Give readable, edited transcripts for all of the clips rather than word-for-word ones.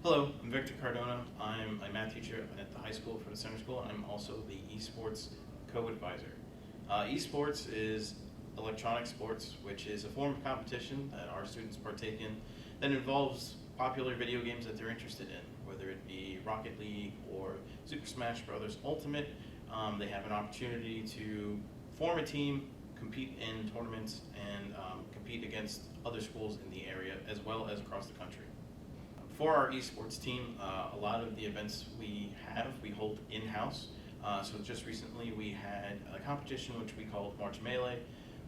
Hello, I'm Victor Cardona. I'm a math teacher at the high school for the center school, and I'm also the esports co-advisor. Esports is electronic sports, which is a form of competition that our students partake in that involves popular video games that they're interested in, whether it be Rocket League or Super Smash Bros. Ultimate. They have an opportunity to form a team, compete in tournaments, and compete against other schools in the area as well as across the country. For our esports team, a lot of the events we hold in-house. So just recently we had a competition which we called March Melee,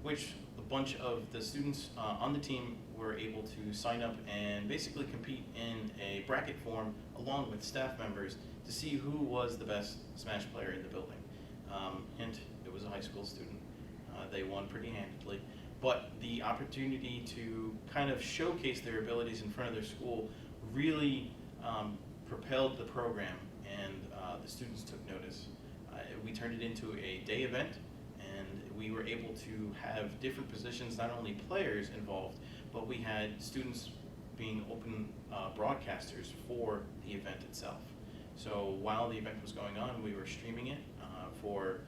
which a bunch of the students on the team were able to sign up and basically compete in a bracket form along with staff members to see who was the best Smash player in the building. Hint, it was a high school student. They won pretty handedly. But the opportunity to kind of showcase their abilities in front of their school really propelled the program, and the students took notice. We turned it into a day event, and we were able to have different positions, not only players involved, but we had students being open broadcasters for the event itself. So while the event was going on, we were streaming it for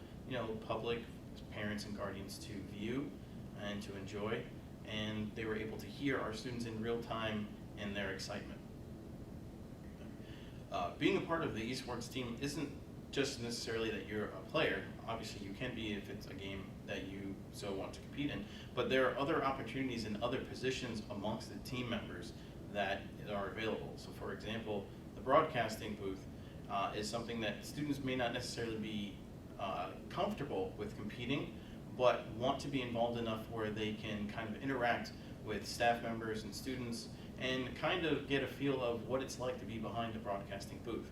public, parents and guardians to view and to enjoy, and they were able to hear our students in real time and their excitement. Being a part of the esports team isn't just necessarily that you're a player. Obviously you can be if it's a game that you so want to compete in, but there are other opportunities and other positions amongst the team members that are available. So for example, the broadcasting booth is something that students may not necessarily be comfortable with competing, but want to be involved enough where they can kind of interact with staff members and students and kind of get a feel of what it's like to be behind a broadcasting booth.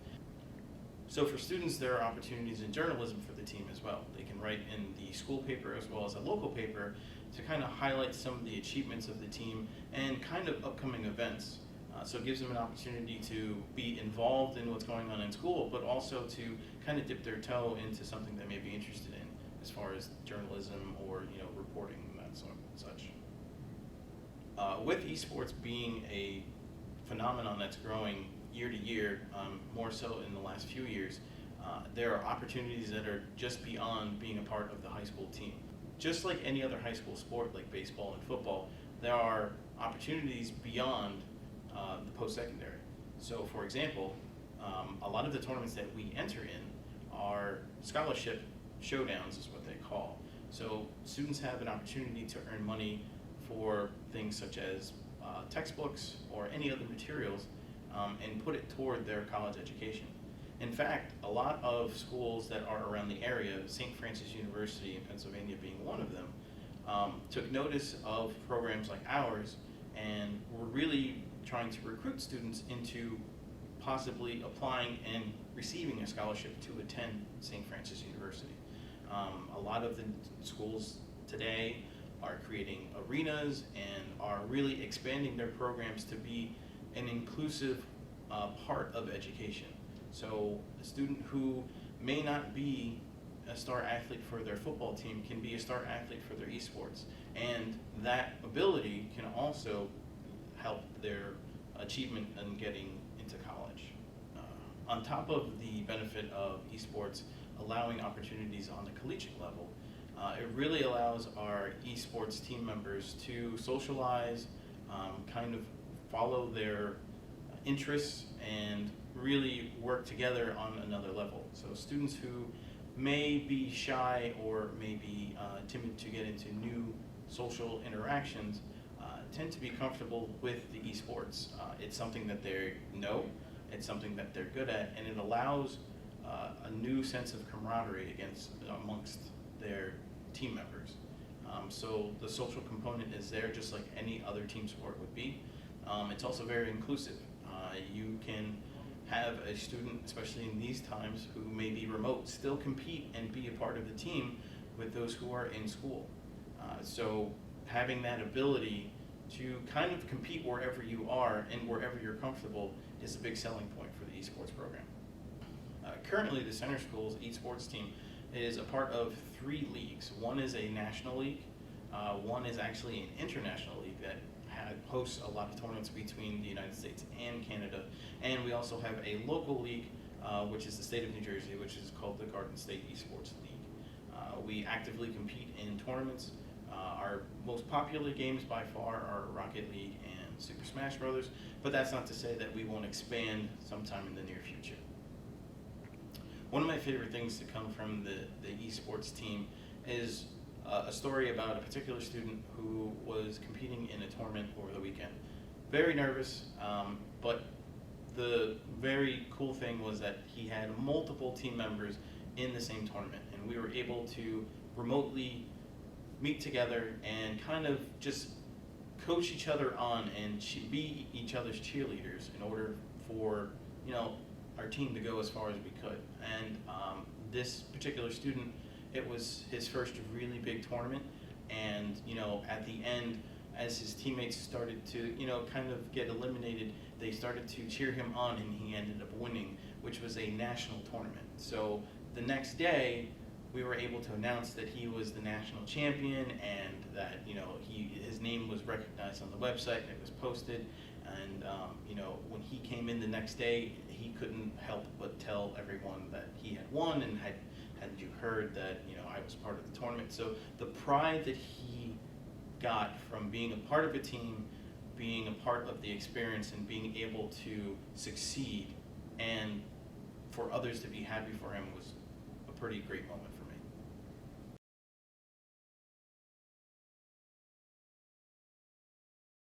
So for students, there are opportunities in journalism for the team as well. They can write in the school paper as well as a local paper to kind of highlight some of the achievements of the team and kind of upcoming events. So it gives them an opportunity to be involved in what's going on in school, but also to kind of dip their toe into something they may be interested in as far as journalism or reporting and that sort of such. With esports being a phenomenon that's growing year to year, more so in the last few years, there are opportunities that are just beyond being a part of the high school team. Just like any other high school sport like baseball and football, there are opportunities beyond the post-secondary. So for example, a lot of the tournaments that we enter in are scholarship showdowns is what they call. So students have an opportunity to earn money for things such as textbooks or any other materials and put it toward their college education. In fact, a lot of schools that are around the area, St. Francis University in Pennsylvania being one of them, took notice of programs like ours and were really trying to recruit students into possibly applying and receiving a scholarship to attend St. Francis University. A lot of the schools today are creating arenas and are really expanding their programs to be an inclusive part of education. So a student who may not be a star athlete for their football team can be a star athlete for their esports, and that ability can also help their achievement in getting into college. On top of the benefit of esports allowing opportunities on the collegiate level, it really allows our esports team members to socialize, kind of follow their interests, and really work together on another level. So students who may be shy or may be timid to get into new social interactions tend to be comfortable with the esports. It's something that they know, it's something that they're good at, and it allows a new sense of camaraderie amongst their team members. So the social component is there just like any other team sport would be. It's also very inclusive. You can have a student, especially in these times, who may be remote, still compete and be a part of the team with those who are in school. So having that ability to kind of compete wherever you are and wherever you're comfortable is a big selling point for the esports program. Currently, the Center School's esports team is a part of 3 leagues. One is a national league, One is actually an international league that hosts a lot of tournaments between the United States and Canada. And we also have a local league, which is the state of New Jersey, which is called the Garden State Esports League. We actively compete in tournaments. Our most popular games by far are Rocket League and Super Smash Brothers, but that's not to say that we won't expand sometime in the near future. One of my favorite things to come from the esports team is a story about a particular student who was competing in a tournament over the weekend. Very nervous, but the very cool thing was that he had multiple team members in the same tournament, and we were able to remotely meet together and kind of just coach each other on and be each other's cheerleaders in order for, you know, our team to go as far as we could. And this particular student, it was his first really big tournament, and, you know, at the end, as his teammates started to, you know, kind of get eliminated, they started to cheer him on, and he ended up winning, which was a national tournament. So the next day, we were able to announce that he was the national champion, and that, you know, his name was recognized on the website, and it was posted. And you know, when he came in the next day, he couldn't help but tell everyone that he had won, and had you heard that, you know, I was part of the tournament. So the pride that he got from being a part of a team, being a part of the experience, and being able to succeed, and for others to be happy for him, was a pretty great moment for